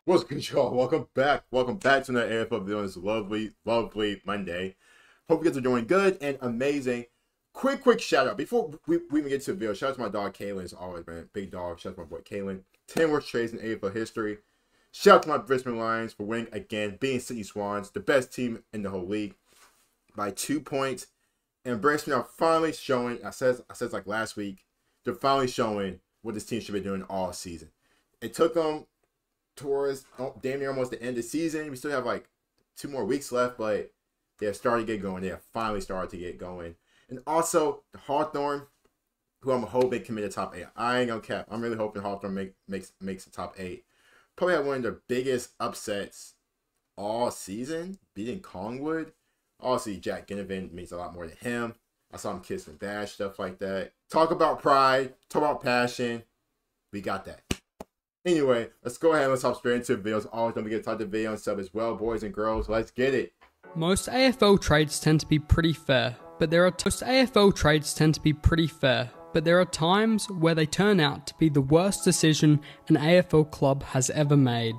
What's good, y'all? Welcome back. Welcome back to another AFL video on this lovely Monday. Hope you guys are doing good and amazing. Quick shout out before we even get to the video. Shout out to my dog Kalen, as always, man. Big dog. Shout out to my boy Kalen. 10 worst trades in AFL history. Shout out to my Brisbane Lions for winning again, being Sydney Swans, the best team in the whole league by 2 points. And Brisbane are finally showing. I said like last week, they're finally showing what this team should be doing all season. It took them towards damn near almost the end of the season. We still have like 2 more weeks left, but they have started to get going. They have finally started to get going. And also the Hawthorn, who I'm hoping can make the top 8. I ain't gonna cap. I'm really hoping Hawthorn makes the top 8. Probably had one of the biggest upsets all season, beating Collingwood. Obviously, Jack Ginnivan means a lot more than him. I saw him kiss and bash, stuff like that. Talk about pride, talk about passion. We got that. Anyway, let's go ahead and let's hop straight into the videos. Always don't forget to type the video and sub as well, boys and girls. Let's get it. Most AFL trades tend to be pretty fair, but there are times where they turn out to be the worst decision an AFL club has ever made.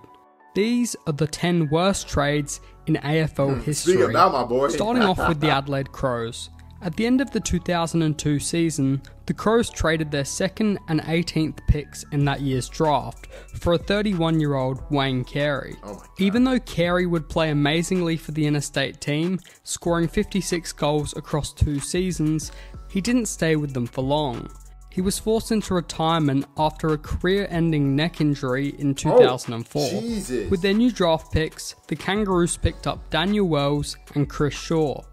These are the 10 worst trades in AFL history. Speak about my boy. Starting off with the Adelaide Crows. At the end of the 2002 season, the Crows traded their 2nd and 18th picks in that year's draft for a 31-year-old Wayne Carey. Even though Carey would play amazingly for the interstate team, scoring 56 goals across 2 seasons, he didn't stay with them for long. He was forced into retirement after a career-ending neck injury in 2004. With their new draft picks, the Kangaroos picked up Daniel Wells and Chris Shaw.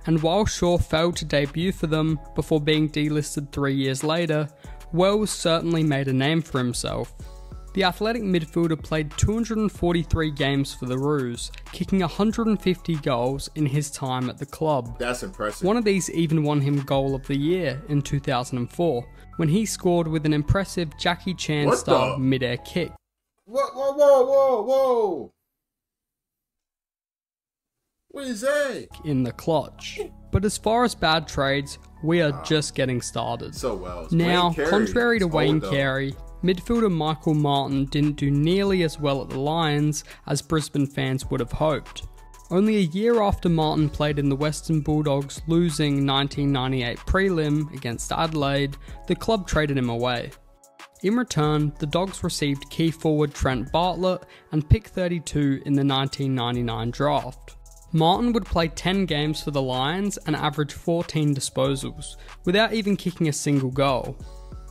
And while Shaw failed to debut for them before being delisted 3 years later, Wells certainly made a name for himself. The athletic midfielder played 243 games for the Roos, kicking 150 goals in his time at the club. That's impressive. One of these even won him Goal of the Year in 2004, when he scored with an impressive Jackie Chan-style mid-air kick. Whoa. What is that? In the clutch. But as far as bad trades, we are just getting started. Now, contrary to Wayne Carey, midfielder Michael Martin didn't do nearly as well at the Lions as Brisbane fans would have hoped. Only a year after Martin played in the Western Bulldogs' losing 1998 prelim against Adelaide, the club traded him away. In return, the Dogs received key forward Trent Bartlett and pick 32 in the 1999 draft. Martin would play 10 games for the Lions and average 14 disposals, without even kicking a single goal.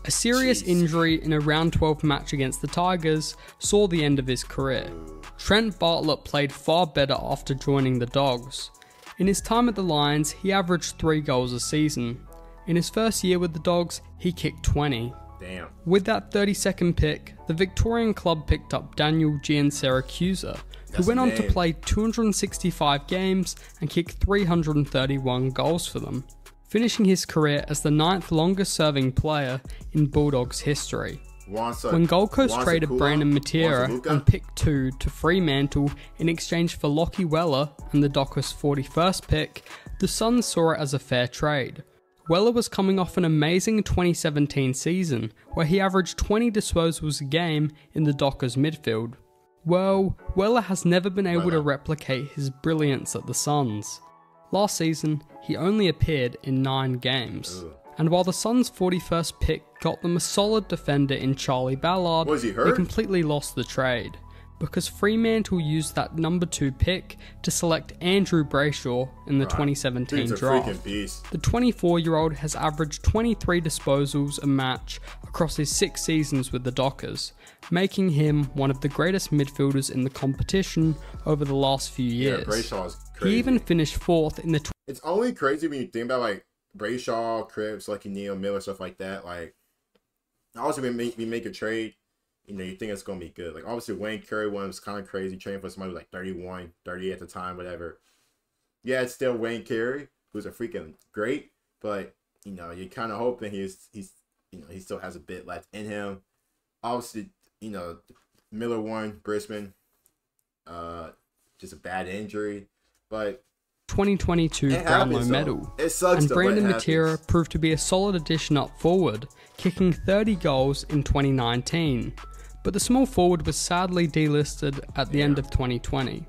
A serious injury in a round 12 match against the Tigers saw the end of his career. Trent Bartlett played far better after joining the Dogs. In his time at the Lions, he averaged 3 goals a season. In his first year with the Dogs, he kicked 20. Damn. With that 32nd pick, the Victorian club picked up Daniel Giansiracusa, who went on to play 265 games and kick 331 goals for them, finishing his career as the 9th longest serving player in Bulldogs history. When Gold Coast traded Brandon Matera and pick 2 to Fremantle in exchange for Lockie Weller and the Dockers' 41st pick, the Suns saw it as a fair trade. Weller was coming off an amazing 2017 season, where he averaged 20 disposals a game in the Dockers midfield. Well, Weller has never been able to replicate his brilliance at the Suns. Last season, he only appeared in 9 games. And while the Suns' 41st pick got them a solid defender in Charlie Ballard, they completely lost the trade, because Fremantle used that number 2 pick to select Andrew Brayshaw in the 2017 draft. The 24-year-old has averaged 23 disposals a match across his 6 seasons with the Dockers, making him one of the greatest midfielders in the competition over the last few years. Brayshaw is crazy. He even finished 4th in the... It's only crazy when you think about like Brayshaw, Cripps, Lucky Neal, Miller, stuff like that. Like, obviously we make a trade, you know, you think it's going to be good. Like, obviously, Wayne Carey one was kind of crazy, trading for somebody like 31, 30 at the time, whatever. Yeah, it's still Wayne Carey, who's a freaking great, but, you know, you're kind of hoping he's you know, he still has a bit left in him. Obviously, you know, Miller won Brisbane, just a bad injury, but 2022 Brownlow medal. It sucks, and Brandon Matera proved to be a solid addition up forward, kicking 30 goals in 2019. but the small forward was sadly delisted at the end of 2020.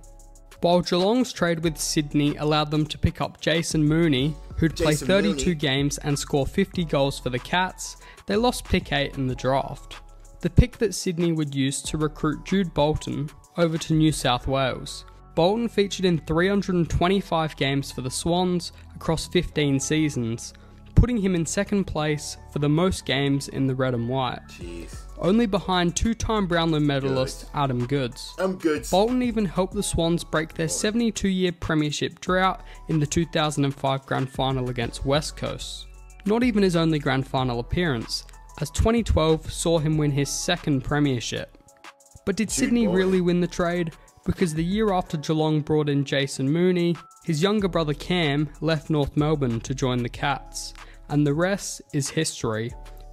While Geelong's trade with Sydney allowed them to pick up Jason Mooney, who'd play 32 games and score 50 goals for the Cats, they lost pick 8 in the draft. The pick that Sydney would use to recruit Jude Bolton over to New South Wales. Bolton featured in 325 games for the Swans across 15 seasons, putting him in second place for the most games in the red and white. Jeez. Only behind two-time Brownlow medalist Adam Goodes. Bolton even helped the Swans break their 72-year premiership drought in the 2005 grand final against West Coast. Not even his only grand final appearance, as 2012 saw him win his second premiership. But did Sydney really win the trade? Because the year after Geelong brought in Jason Mooney, his younger brother Cam left North Melbourne to join the Cats, and the rest is history.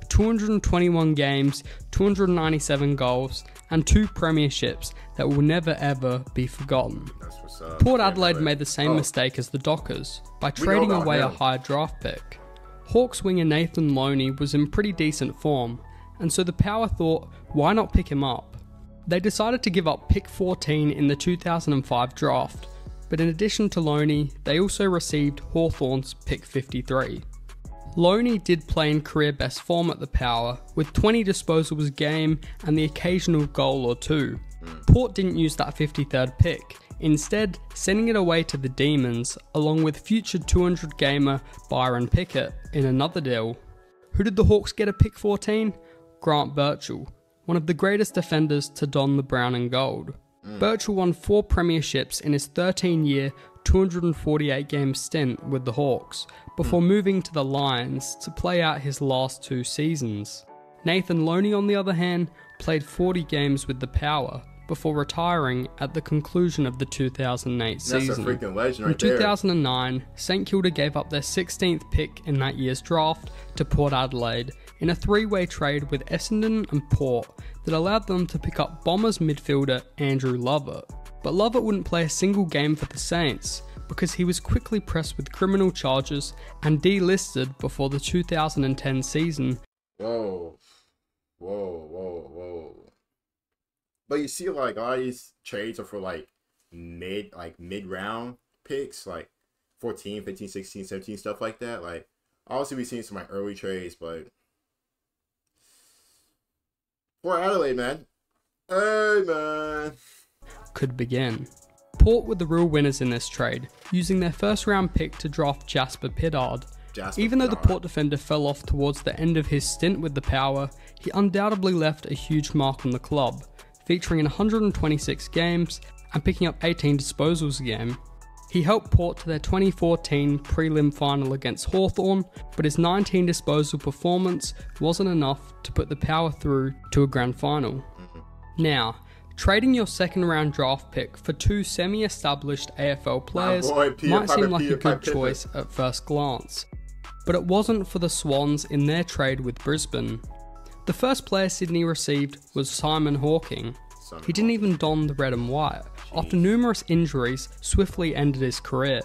221 games, 297 goals, and 2 premierships that will never ever be forgotten. That's what's up. Port Adelaide made the same mistake as the Dockers by trading away a high draft pick. Hawks winger Nathan Loney was in pretty decent form, and so the Power thought, why not pick him up? They decided to give up pick 14 in the 2005 draft, but in addition to Loney, they also received Hawthorn's pick 53. Loney did play in career best form at the Power, with 20 disposals a game and the occasional goal or two. Port didn't use that 53rd pick, instead sending it away to the Demons, along with future 200 gamer Byron Pickett in another deal. Who did the Hawks get at pick 14? Grant Birchall, one of the greatest defenders to don the brown and gold. Birchall won 4 premierships in his 13-year, 248-game stint with the Hawks, before moving to the Lions to play out his last 2 seasons. Nathan Loney, on the other hand, played 40 games with the Power, before retiring at the conclusion of the 2008 season. That's a freaking legend right there. In 2009, St Kilda gave up their 16th pick in that year's draft to Port Adelaide in a 3-way trade with Essendon and Port that allowed them to pick up Bombers midfielder Andrew Lovett. But Lovett wouldn't play a single game for the Saints because he was quickly pressed with criminal charges and delisted before the 2010 season. Whoa. But you see, like, a lot of these trades are for like mid-round picks, like 14, 15, 16, 17, stuff like that. Like, obviously we've seen some like early trades, but Port Adelaide, man. Hey, man. Could begin. Port were the real winners in this trade, using their first round pick to draft Jasper Pittard. Even though the Port defender fell off towards the end of his stint with the Power, he undoubtedly left a huge mark on the club, featuring in 126 games and picking up 18 disposals a game. He helped Port to their 2014 prelim final against Hawthorn, but his 19 disposal performance wasn't enough to put the Power through to a grand final. Now, trading your second round draft pick for 2 semi-established AFL players might seem like a good choice at first glance, but it wasn't for the Swans in their trade with Brisbane. The first player Sydney received was Simon Hawking. He didn't even don the red and white. After numerous injuries, swiftly ended his career.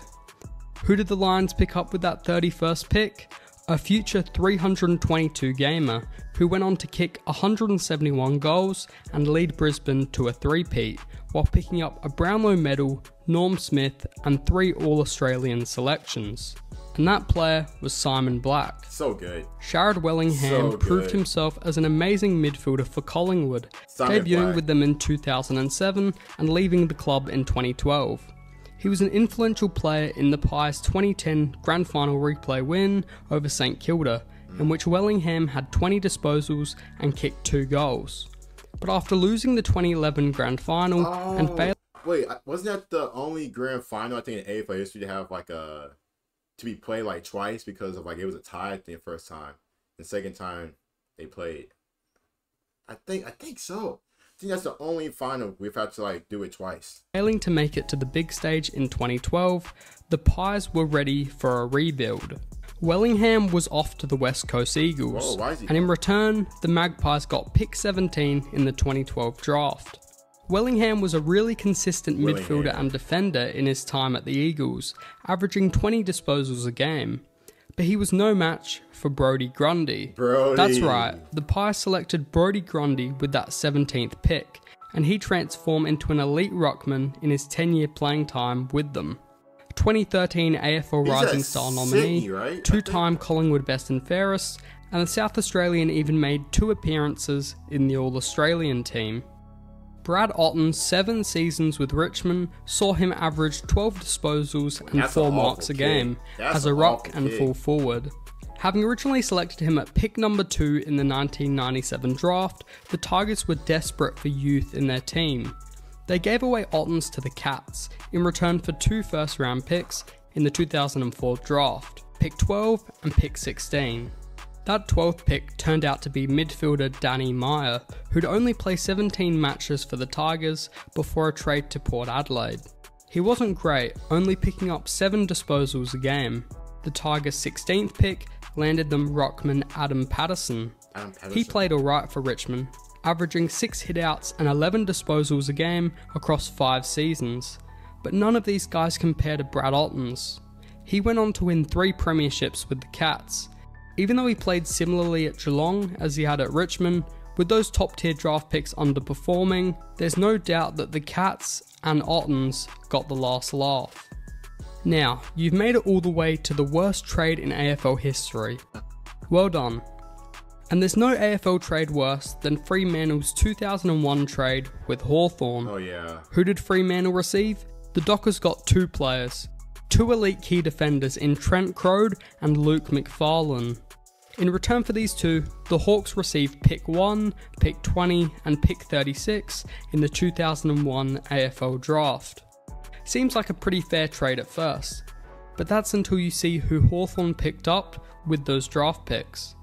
Who did the Lions pick up with that 31st pick? A future 322 gamer who went on to kick 171 goals and lead Brisbane to a 3-peat, while picking up a Brownlow medal, Norm Smith, and 3 All-Australian selections. And that player was Simon Black. So good. Sharad Wellingham proved himself as an amazing midfielder for Collingwood, debuting with them in 2007 and leaving the club in 2012. He was an influential player in the Pies' 2010 Grand Final replay win over St Kilda, in which Wellingham had 20 disposals and kicked 2 goals. But after losing the 2011 Grand Final and failing... Wait, wasn't that the only Grand Final, I think, in AFL history to have like a... to be played like twice because of like it was a tie, I think, the first time. The second time they played. I think so. I think that's the only final we've had to like do it twice. Failing to make it to the big stage in 2012, the Pies were ready for a rebuild. Wellingham was off to the West Coast Eagles, and in return, the Magpies got pick 17 in the 2012 draft. Wellingham was a really consistent midfielder and defender in his time at the Eagles, averaging 20 disposals a game. but he was no match for Brodie Grundy. That's right, the Pies selected Brodie Grundy with that 17th pick, and he transformed into an elite ruckman in his 10-year playing time with them. 2013 AFL Rising Star nominee, Sydney, right? two-time Collingwood Best and Fairest, and the South Australian even made 2 appearances in the All-Australian team. Brad Otten's 7 seasons with Richmond saw him average 12 disposals and 4 marks a game as a ruck and full forward. Having originally selected him at pick number 2 in the 1997 draft, the Tigers were desperate for youth in their team. They gave away Ottens to the Cats in return for 2 first-round picks in the 2004 draft, pick 12 and pick 16. That 12th pick turned out to be midfielder Danny Meyer, who'd only play 17 matches for the Tigers before a trade to Port Adelaide. He wasn't great, only picking up 7 disposals a game. The Tigers' 16th pick landed them ruckman Adam Patterson. He played alright for Richmond, averaging 6 hitouts and 11 disposals a game across 5 seasons. But none of these guys compare to Brad Ottens. He went on to win 3 premierships with the Cats. Even though he played similarly at Geelong as he had at Richmond, with those top tier draft picks underperforming, there's no doubt that the Cats and Ottens got the last laugh. Now, you've made it all the way to the worst trade in AFL history. Well done. And there's no AFL trade worse than Fremantle's 2001 trade with Hawthorn. Oh yeah. Who did Fremantle receive? The Dockers got 2 players. 2 elite key defenders in Trent Crode and Luke McFarlane. In return for these 2, the Hawks received pick 1, pick 20 and pick 36 in the 2001 AFL draft. Seems like a pretty fair trade at first, but that's until you see who Hawthorn picked up with those draft picks.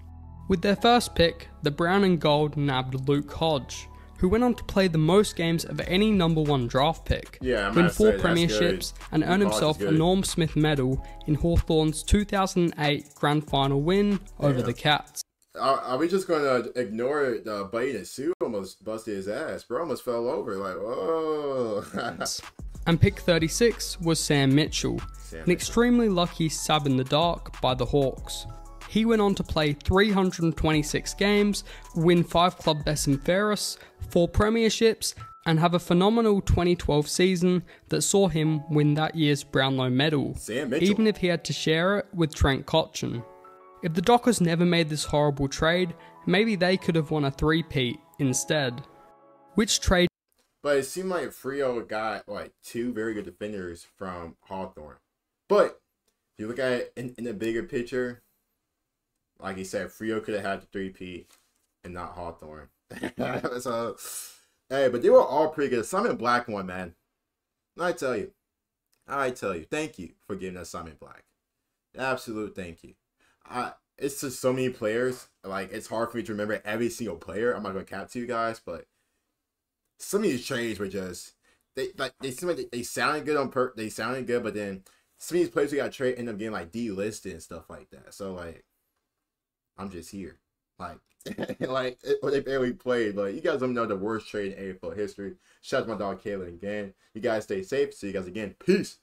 With their first pick, the Brown and Gold nabbed Luke Hodge, who went on to play the most games of any number 1 draft pick, win 4 premierships and earn himself a Norm Smith medal in Hawthorn's 2008 grand final win over the Cats. Are we just going to ignore the Buddy the Sue almost busted his ass? Bro almost fell over, like, whoa. And pick 36 was Sam Mitchell, an extremely lucky stab in the dark by the Hawks. He went on to play 326 games, win 5 club best and fairest, 4 premierships, and have a phenomenal 2012 season that saw him win that year's Brownlow medal, even if he had to share it with Trent Cotchin. If the Dockers never made this horrible trade, maybe they could have won a 3-peat instead. Which trade? But it seemed like Freo got like 2 very good defenders from Hawthorn. But if you look at it in the bigger picture, like he said, Freo could have had the 3-peat and not Hawthorn. So, hey, but they were all pretty good. Simon Black won, man. I tell you, thank you for giving us Simon Black. Absolute thank you. It's just so many players. Like, it's hard for me to remember every single player. I'm not gonna cap to you guys, but some of these trades were just they seem like they sounded good they sounded good, but then some of these players we got trade end up getting like delisted and stuff like that. So like, I'm just here. Like, like they barely played. But you guys let me know the worst trade in AFL history. Shout out to my dog Kaylin again. You guys stay safe. See you guys again. Peace.